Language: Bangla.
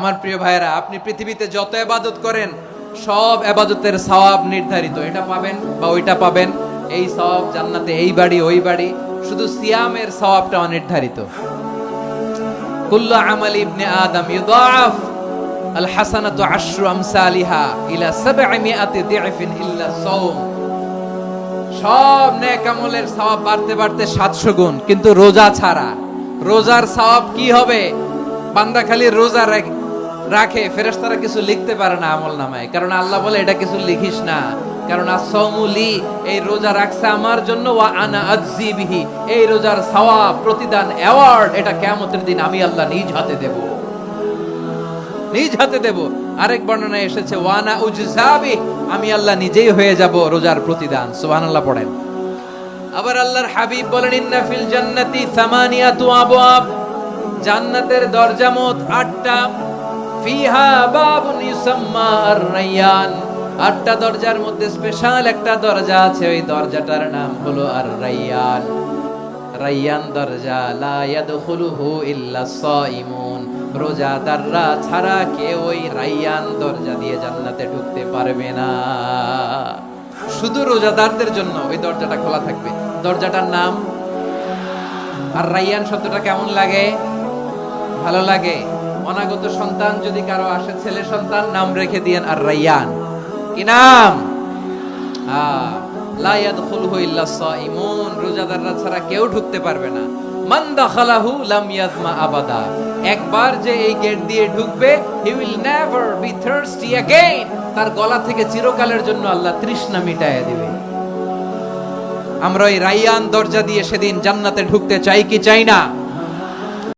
আমার প্রিয় ভাইয়েরা, আপনি পৃথিবীতে যত ইবাদত করেন সব ইবাদতের সওয়াব নির্ধারিত। এটা পাবেন বা ওইটা পাবেন, এই সওয়াব জান্নাতে, এই বাড়ি ওই বাড়ি। শুধু সিয়ামের সওয়াবটা অনির্ধারিত। কুল্লু আমালি ইবনে আদম ইউদাআফ আল হাসানাতু আশরু আমসালিহা ইলা 700 দি'ফিন ইল্লা সাওম। সব নেক আমলের সওয়াব বাড়তে বাড়তে 700 গুণ, কিন্তু রোজা ছাড়া। রোজার সওয়াব কি হবে? বান্দা খালি রোজা রাখে, ফেরেশতারা কিছু লিখতে পারে না আমল নামায়, কারণ আল্লাহ বলে এটা কিছু লিখিস না, কারণ as-সাওমুলি, এই রোজা রাখছে আমার জন্য, ওয়া আনা আজজি বিহি, এই রোজার সওয়াব, প্রতিদান, অ্যাওয়ার্ড এটা কিয়ামতের দিন আমি আল্লাহ নিজ হাতে দেব, নিজ হাতে দেব। আরেক বর্ণনায় এসেছে ওয়া আনা উজজা বিহি, আমি আল্লাহ নিজেই হয়ে যাব রোজার প্রতিদান। সুবহানাল্লাহ পড়েন। আবার আল্লাহর হাবিব বলেন ইন্না ফিল জান্নাতি সামানিয়াতু আবওয়াব, জান্নাতের দরজা মোট 8টা। ফিহা বাবুন ইউসাম্মা আর-রায়্যান, 8টা দরজার মধ্যে স্পেশাল একটা দরজা আছে, ওই দরজাটার নাম হলো আর-রায়্যান। রায়্যান দরজা, লা ইয়াদখুলুহু ইল্লা সাইমুন, রোজাদাররা ছাড়া কেউ ওই রায়্যান দরজা দিয়ে জান্নাতে ঢুকতে পারবে না। শুধু রোজাদারদের জন্য ওই দরজাটা খোলা থাকবে। দরজাটার নাম আর-রায়্যান। শব্দটা কেমন লাগে? ভালো লাগে। অনাগত সন্তান যদি কারো আসে, ছেলে সন্তান, নাম রেখে দিয়েন আর-রায়্যান। কি নাম? লা ইয়াদখুলুহু ইল্লা সাইমুন, রোজাদাররা ছাড়া কেউ ঢুকতে পারবে না। মান দাখালাহু লাম ইয়াজমা আবাদা, একবার যে এই গেট দিয়ে ঢুকবে, he will never be thirsty again, তার গলা থেকে চিরকালের জন্য আল্লাহ তৃষ্ণা মিটায় দিবে। আমরা এই রায়্যান দরজা দিয়ে সেদিন জান্নাতে ঢুকতে চাই কি চাই না?